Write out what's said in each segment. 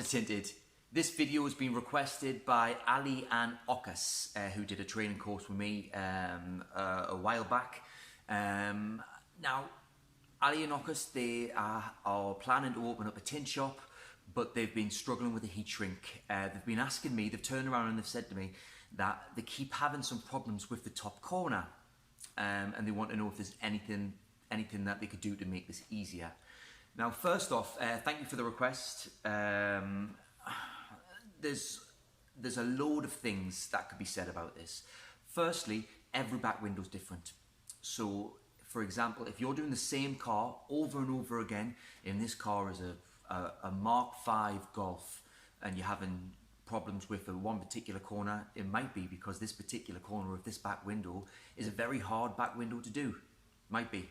Welcome to Tinted. This video has been requested by Ali and Okas, who did a training course with me a while back. Now, Ali and Okas, they are planning to open up a tin shop, but they've been struggling with the heat shrink. They've been asking me, they've turned around and they've said to me that they keep having some problems with the top corner, and they want to know if there's anything that they could do to make this easier. Now, first off, thank you for the request. There's a load of things that could be said about this. Firstly, every back window is different. So, for example, if you're doing the same car over and over again, in this car is a Mark V Golf, and you're having problems with one particular corner, it might be because this particular corner of this back window is a very hard back window to do. Might be.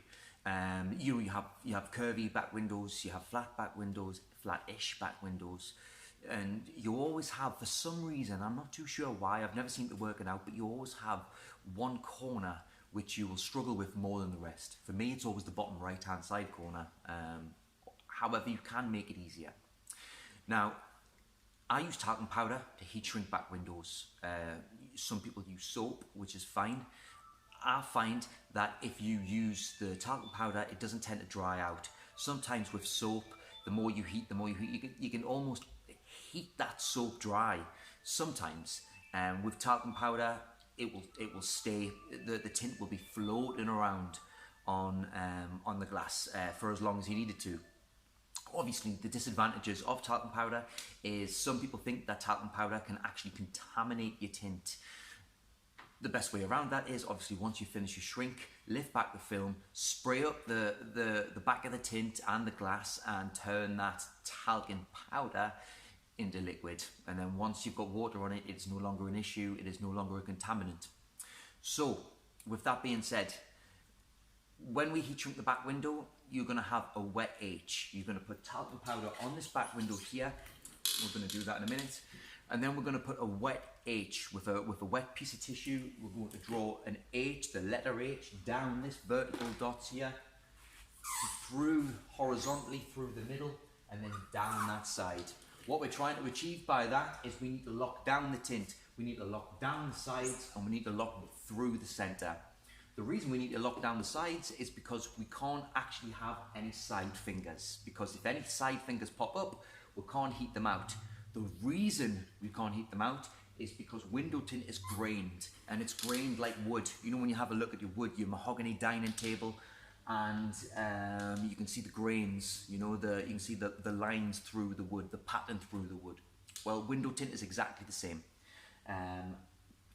You have curvy back windows, you have flat back windows, flat-ish back windows, and you always have, for some reason, I'm not too sure why, I've never seen it working out, but you always have one corner which you will struggle with more than the rest. For me, it's always the bottom right-hand side corner. However, you can make it easier. Now, I use talcum powder to heat shrink back windows. Some people use soap, which is fine. I find that if you use the talcum powder, it doesn't tend to dry out. Sometimes with soap, the more you heat, you can almost heat that soap dry. Sometimes, with talcum powder, it will stay. The tint will be floating around on the glass for as long as you need it to. Obviously, the disadvantages of talcum powder is some people think that talcum powder can actually contaminate your tint. The best way around that is, obviously, once you finish your shrink, lift back the film, spray up the back of the tint and the glass, and turn that talcum powder into liquid. And then once you've got water on it, it's no longer an issue, it is no longer a contaminant. So, with that being said, when we heat shrink the back window, you're going to have a wet H. You're going to put talcum powder on this back window here. We're going to do that in a minute. And then we're going to put a wet H with a wet piece of tissue. We're going to draw an H, the letter H, down this vertical dot here, through horizontally through the middle, and then down that side. What we're trying to achieve by that is we need to lock down the tint. We need to lock down the sides, and we need to lock through the center. The reason we need to lock down the sides is because we can't actually have any side fingers. Because if any side fingers pop up, we can't heat them out. The reason we can't heat them out is because window tint is grained, and it's grained like wood. You know, when you have a look at your wood, your mahogany dining table, and you can see the grains, you know, you can see the lines through the wood, the pattern through the wood. Well, window tint is exactly the same.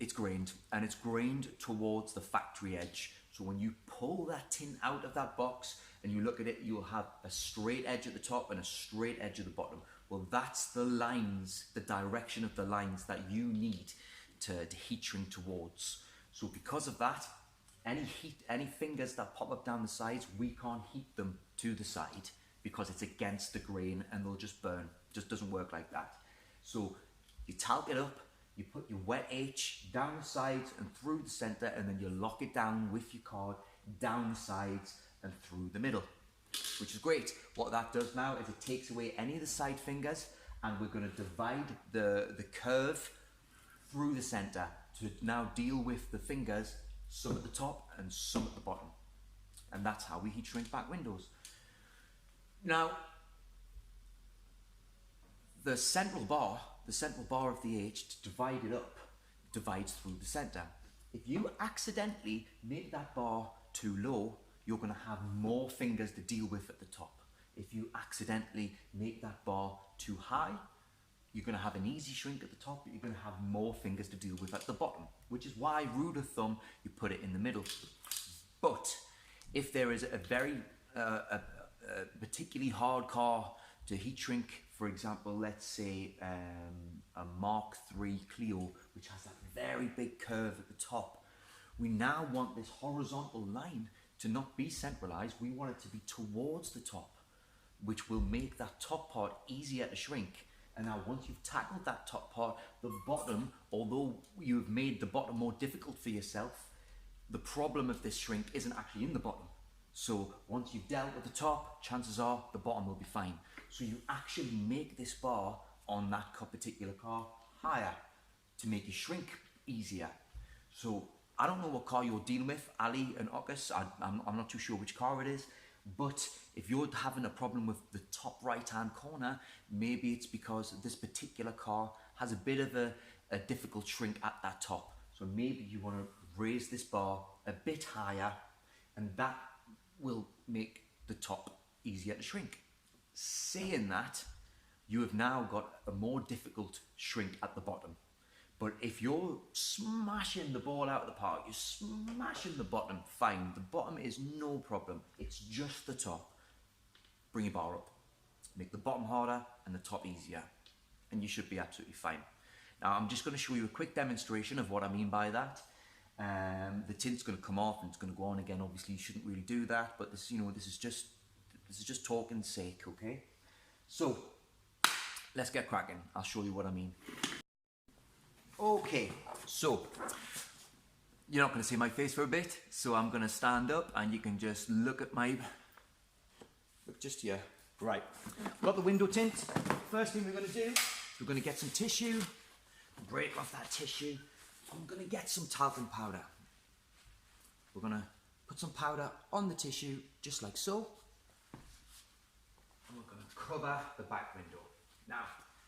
It's grained, and it's grained towards the factory edge. So when you pull that tint out of that box and you look at it, you'll have a straight edge at the top and a straight edge at the bottom. Well, that's the lines, the direction of the lines that you need to heat shrink towards. So because of that, any fingers that pop up down the sides, we can't heat them to the side because it's against the grain and they'll just burn. It just doesn't work like that. So you talc it up, you put your wet H down the sides and through the center, and then you lock it down with your card down the sides and through the middle, which is great. What that does now is it takes away any of the side fingers, and we're going to divide the curve through the center to now deal with the fingers, some at the top and some at the bottom. And that's how we heat shrink back windows. Now, the central bar of the H, to divide it up, divides through the center. If you accidentally make that bar too low, you're going to have more fingers to deal with at the top. If you accidentally make that bar too high, you're going to have an easy shrink at the top, but you're going to have more fingers to deal with at the bottom, which is why, rule of thumb, you put it in the middle. But if there is a very particularly hard car to heat shrink, for example, let's say a Mark III Clio, which has that very big curve at the top, we now want this horizontal line to not be centralized. We want it to be towards the top, which will make that top part easier to shrink. And now once you've tackled that top part, the bottom, although you've made the bottom more difficult for yourself, the problem of this shrink isn't actually in the bottom. So once you've dealt with the top, chances are the bottom will be fine. So you actually make this bar on that particular car higher to make you shrink easier. So I don't know what car you're dealing with, Ali and August. I'm not too sure which car it is, but if you're having a problem with the top right hand corner, maybe it's because this particular car has a bit of a difficult shrink at that top. So maybe you want to raise this bar a bit higher, and that will make the top easier to shrink. Saying that, you have now got a more difficult shrink at the bottom. But if you're smashing the ball out of the park, you're smashing the bottom, fine. The bottom is no problem. It's just the top. Bring your bar up. Make the bottom harder and the top easier. And you should be absolutely fine. Now I'm just going to show you a quick demonstration of what I mean by that. The tint's going to come off and it's going to go on again. Obviously you shouldn't really do that, but this, this is just talking's sake, okay? So let's get cracking. I'll show you what I mean. Okay, so you're not going to see my face for a bit, so I'm going to stand up and you can just look just here. Right, got the window tint. First thing we're going to do is we're going to get some tissue, break off that tissue. I'm going to get some talcum powder. We're going to put some powder on the tissue, just like so. And we're going to cover the back window. Now,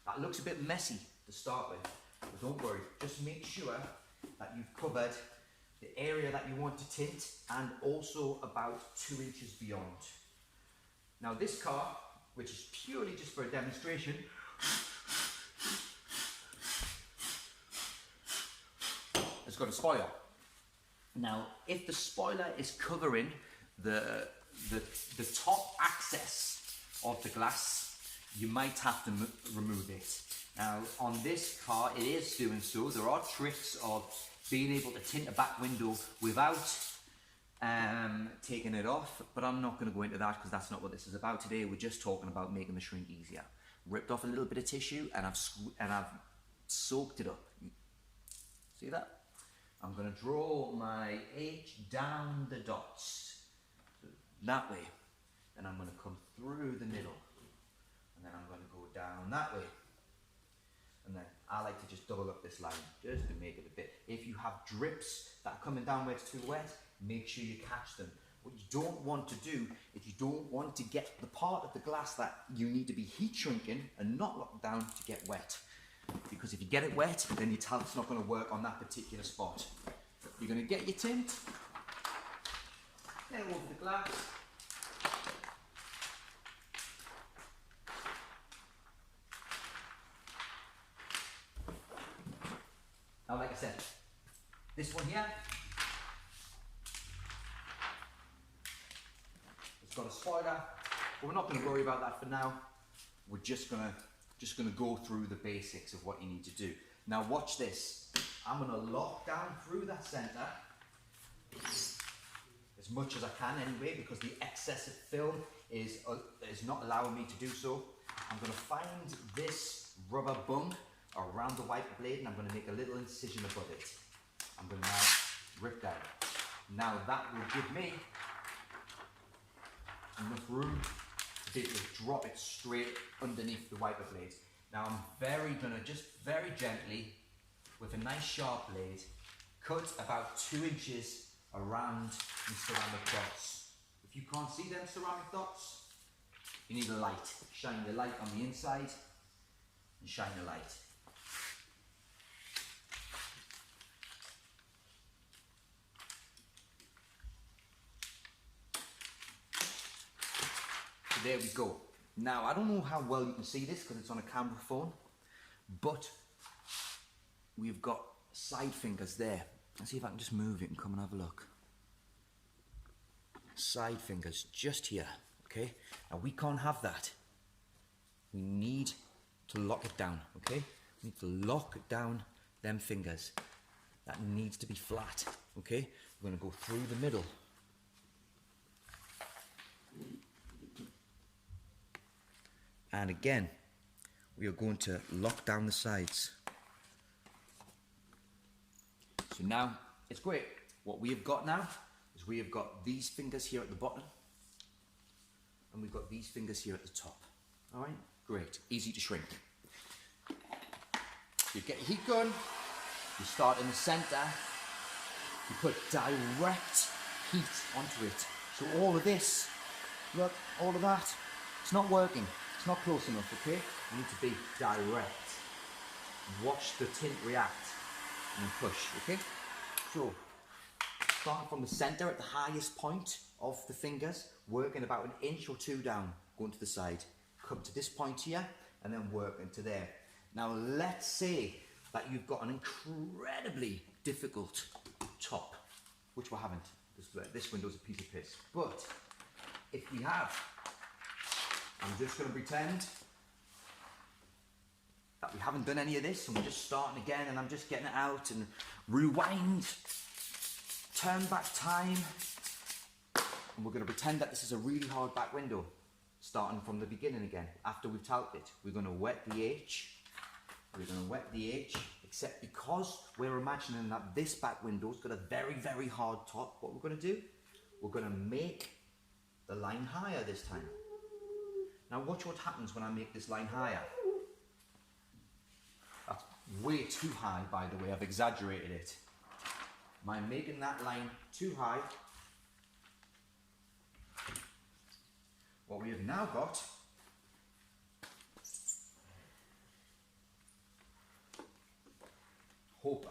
that looks a bit messy to start with. But don't worry, just make sure that you've covered the area that you want to tint and also about 2 inches beyond. Now this car, which is purely just for a demonstration, has got a spoiler. Now if the spoiler is covering the top access of the glass, you might have to remove it. Now on this car it is doing so. There are tricks of being able to tint a back window without taking it off, but I'm not going to go into that because that's not what this is about today. We're just talking about making the shrink easier. Ripped off a little bit of tissue and I've soaked it up. See that? I'm going to draw my H down the dots that way, and I'm going to come through the middle, and then I'm going to go down that way. And then I like to just double up this line just to make it a bit. If you have drips that are coming down where it's too wet, make sure you catch them. What you don't want to do is you don't want to get the part of the glass that you need to be heat shrinking and not locked down to get wet. Because if you get it wet, then your talc's not going to work on that particular spot. You're going to get your tint, then over the glass. Now, like I said, this one here, it's got a spoiler, but we're not going to worry about that for now. We're just gonna go through the basics of what you need to do. Now, watch this. I'm going to lock down through that center as much as I can anyway, because the excess of film is not allowing me to do so. I'm going to find this rubber bung around the wiper blade and I'm going to make a little incision above it. I'm going to now rip down. Now that will give me enough room to be able to drop it straight underneath the wiper blade. Now I'm going to just very gently, with a nice sharp blade, cut about 2 inches around the ceramic dots. If you can't see them ceramic dots, you need a light. Shine the light on the inside and shine the light. So there we go. Now, I don't know how well you can see this because it's on a camera phone, but we've got side fingers there. Let's see if I can just move it and come and have a look. Side fingers just here, okay? Now, we can't have that. We need to lock it down, okay? We need to lock down them fingers. That needs to be flat, okay? We're going to go through the middle. And again, we are going to lock down the sides. So now, it's great. What we have got now is we have got these fingers here at the bottom, and we've got these fingers here at the top. All right, great, easy to shrink. You get your heat gun, you start in the center, you put direct heat onto it. So all of this, look, all of that, it's not working. It's not close enough, okay? You need to be direct. Watch the tint react and then push, okay? So, starting from the center at the highest point of the fingers, working about an inch or two down, going to the side. Come to this point here, and then work into there. Now, let's say that you've got an incredibly difficult top, which we haven't. This window's a piece of piss. But if we have, I'm just going to pretend that we haven't done any of this and we're just starting again, and I'm just getting it out and rewind, turn back time, and we're going to pretend that this is a really hard back window, starting from the beginning again. After we've talked it, we're going to wet the H. We're going to wet the H, except because we're imagining that this back window's got a very, very hard top, what we're going to do, we're going to make the line higher this time. Now watch what happens when I make this line higher. That's way too high, by the way, I've exaggerated it. Am I making that line too high? What we have now got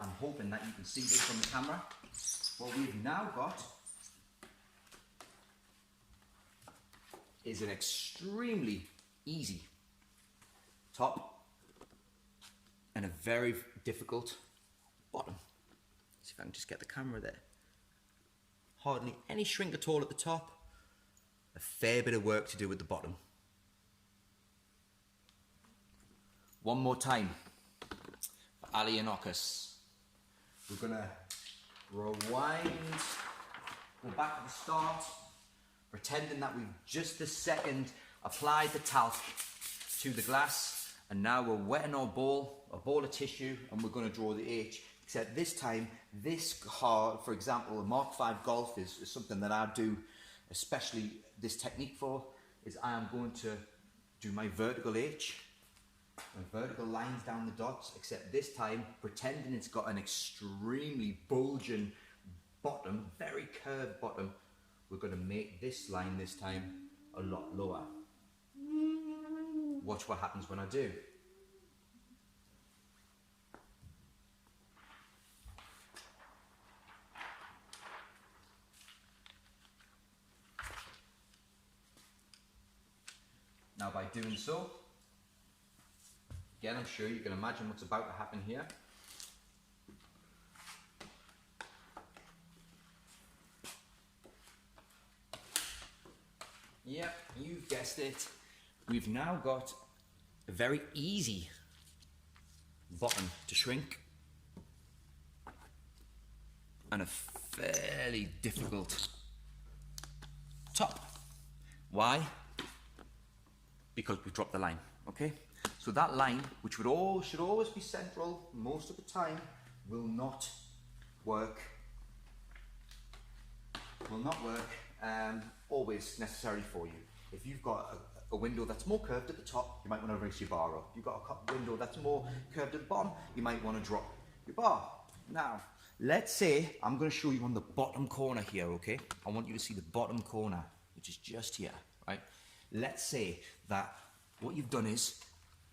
I'm hoping that you can see this on the camera. What we've now got is an extremely easy top and a very difficult bottom. See if I can just get the camera there. Hardly any shrink at all at the top. A fair bit of work to do with the bottom. One more time for Ali and Okus. We're gonna rewind, go back to the start, pretending that we've just this second applied the talc to the glass, and now we're wetting our ball, a ball of tissue, and we're gonna draw the H. Except this time, this car, for example, a Mark V Golf is something that I do, especially this technique for, is I am going to do my vertical H, my vertical lines down the dots, except this time, pretending it's got an extremely bulging bottom, very curved bottom, we're going to make this line this time a lot lower. Watch what happens when I do. Now by doing so, again I'm sure you can imagine what's about to happen here. Yep, you've guessed it. We've now got a very easy bottom to shrink and a fairly difficult top. Why? Because we've dropped the line, okay? So that line, which should always be central most of the time, will not work always necessarily for you. If you've got a window that's more curved at the top, you might want to raise your bar up. You've got a window that's more curved at the bottom, you might want to drop your bar. Now, let's say I'm going to show you on the bottom corner here, okay? I want you to see the bottom corner, which is just here, right? Let's say that what you've done is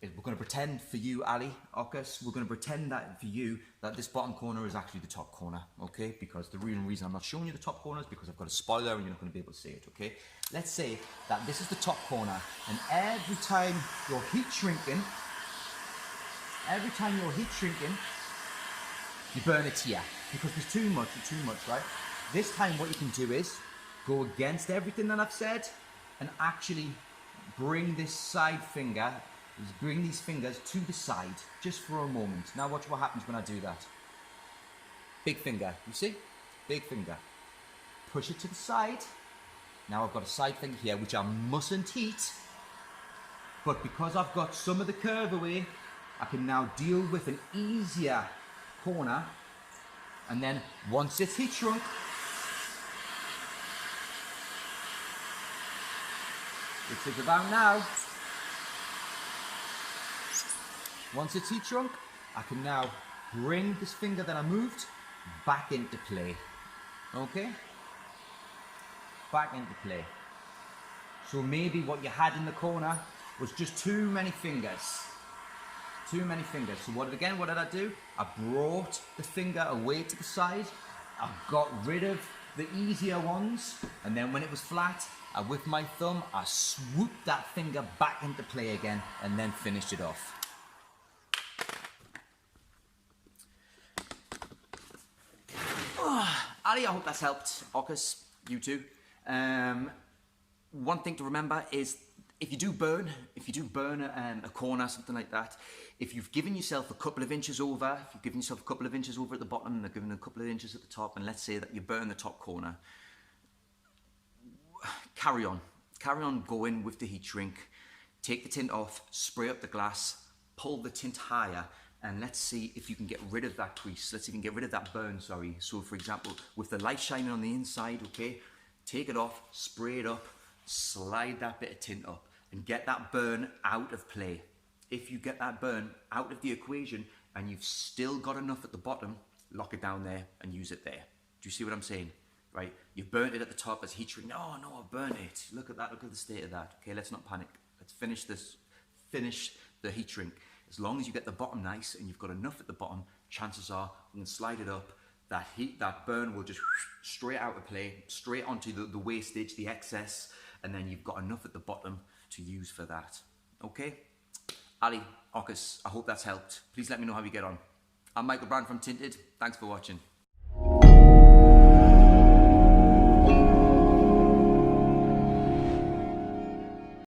we're going to pretend for you, Ali, Okus, we're going to pretend that for you that this bottom corner is actually the top corner, okay? Because the real reason I'm not showing you the top corner is because I've got a spoiler and you're not going to be able to see it, okay? Let's say that this is the top corner, and every time you're heat shrinking, you burn it here because there's too much, right? This time what you can do is go against everything that I've said and actually bring this side finger, bring these fingers to the side just for a moment. Now watch what happens when I do that. Big finger, you see? Big finger. Push it to the side. Now I've got a side finger here which I mustn't heat, but because I've got some of the curve away, I can now deal with an easier corner, and then once it's heat shrunk, which is about now. Once it's heat shrunk, I can now bring this finger that I moved back into play. Okay? Back into play. So maybe what you had in the corner was just too many fingers. Too many fingers. So what did I do? I brought the finger away to the side. I got rid of the easier ones. And then when it was flat, with my thumb, I swooped that finger back into play again and then finished it off. Ali, I hope that's helped. Ockers, you too. One thing to remember is if you do burn a corner, something like that, if you've given yourself a couple of inches over, at the bottom and given a couple of inches at the top, and let's say that you burn the top corner, carry on going with the heat shrink, take the tint off, spray up the glass, pull the tint higher, and let's see if you can get rid of that crease. Let's see if you can get rid of that burn, sorry. So for example, with the light shining on the inside, okay, take it off, spray it up, slide that bit of tint up and get that burn out of play. If you get that burn out of the equation and you've still got enough at the bottom, lock it down there and use it there. Do you see what I'm saying? Right? You burnt it at the top as heat shrink. No, I burnt it. Look at that, look at the state of that. Okay, let's not panic. Let's finish the heat shrink. As long as you get the bottom nice and you've got enough at the bottom, chances are you can slide it up. That burn will just straight out of play, straight onto the wastage, the excess, and then you've got enough at the bottom to use for that. Okay? Ali, Ockers, I hope that's helped. Please let me know how you get on. I'm Michael Brown from Tinted. Thanks for watching.